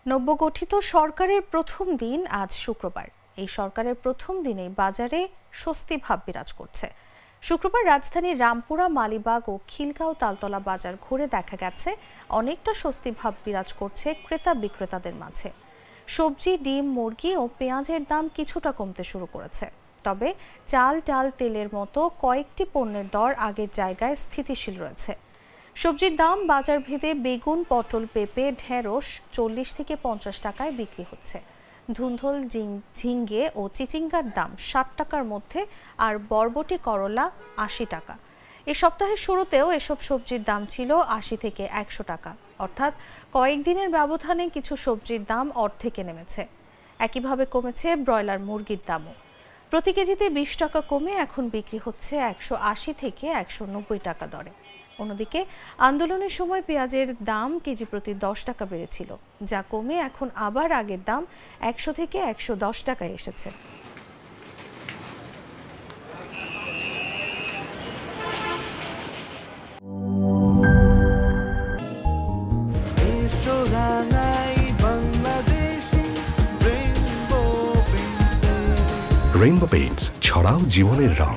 নবগঠিত সরকারের প্রথম দিন আজ শুক্রবার। এই সরকারের প্রথম দিনেই বাজারে স্বস্তি ভাব বিরাজ করছে। শুক্রবার রাজধানীর রামপুরা, মালিবাগ ও খিলগাঁও তালতলা বাজার ঘুরে দেখা গেছে অনেকটা স্বস্তি ভাব বিরাজ করছে ক্রেতা বিক্রেতাদের মাঝে। সবজি, ডিম, মুরগি ও পেঁয়াজের দাম কিছুটা কমতে শুরু করেছে। তবে চাল, ডাল, তেলের মতো কয়েকটি পণ্যের দর আগের জায়গায় স্থিতিশীল রয়েছে। সবজির দাম বাজার ভেদে বেগুন, পটল, পেঁপে, ঢেঁড়স 40 থেকে 50 টাকায় বিক্রি হচ্ছে। ধুন্দুল, ঝিঙ্গে ও চিচিঙ্গার দাম 60 টাকার মধ্যে, আর বরবটি, করলা 80 টাকা। এই সপ্তাহের শুরুতেও এসব সবজির দাম ছিল 80 থেকে 100 টাকা, অর্থাৎ কয়েকদিনের ব্যবধানে কিছু সবজির দাম অর্ধেকে নেমেছে। একইভাবে কমেছে ব্রয়লার মুরগির দামও। প্রতি কেজিতে 20 টাকা কমে এখন বিক্রি হচ্ছে 180 থেকে 190 টাকা দরে। অন্যদিকে আন্দোলনের সময় পেঁয়াজের দাম কেজি প্রতি 10 টাকা বেড়েছিল, যা কমে এখন আবার আগের দাম 100 থেকে 110 টাকায় এসেছে। রেইনবো পেইন্টস, ছড়াও জীবনের রং।